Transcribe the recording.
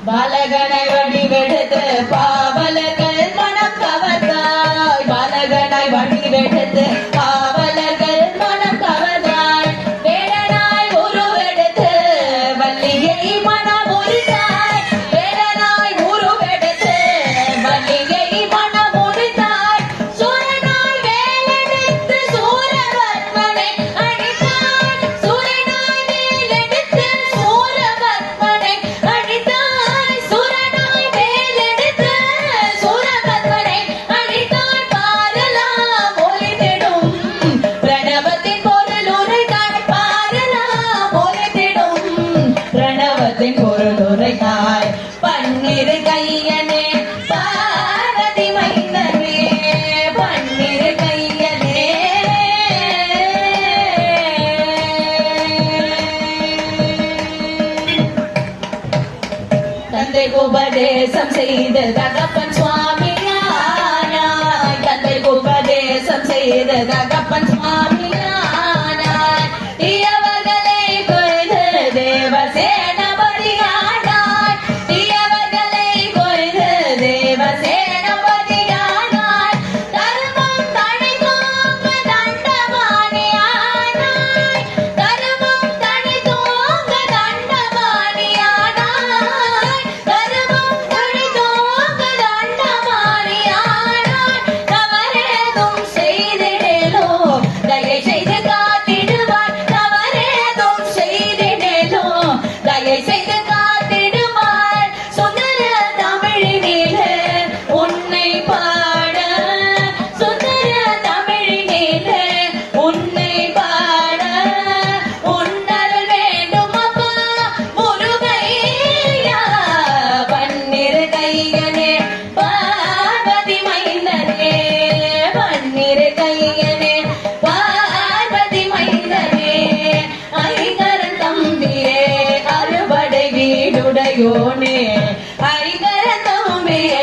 பாலகனை வடிவெடுத்து பாவலர்கள் மனம் கவர்ந்தாய். பாலகனை வடிவெடுத்து பாவலர்கள் மனம் கவர்ந்தாய். வேடனாய் உருவெடுத்து வள்ளியை மனம் உரித்தாய். வேடனாய் உருவெடுத்து வள்ளியை மனம் உரித்தாய். சூரனாய் வேலெடுத்து சூரவர்மனை அடித்தாய். சூரனாய் வேலெடுத்து சூரவர்மனை அடித்தாய். பன்னிரு கையனே பாரதி மைந்தனே பன்னிரு கையனே. தந்தைக்கு உபதேசம் செய்த தகப்பன் சுவாமியானாய். தந்தைக்கு உபதேசம் செய்த தகப்பன் சுவாமியானாய். தீயவர்களை கொய்து தேவசேன ஐகரன் தம்பியே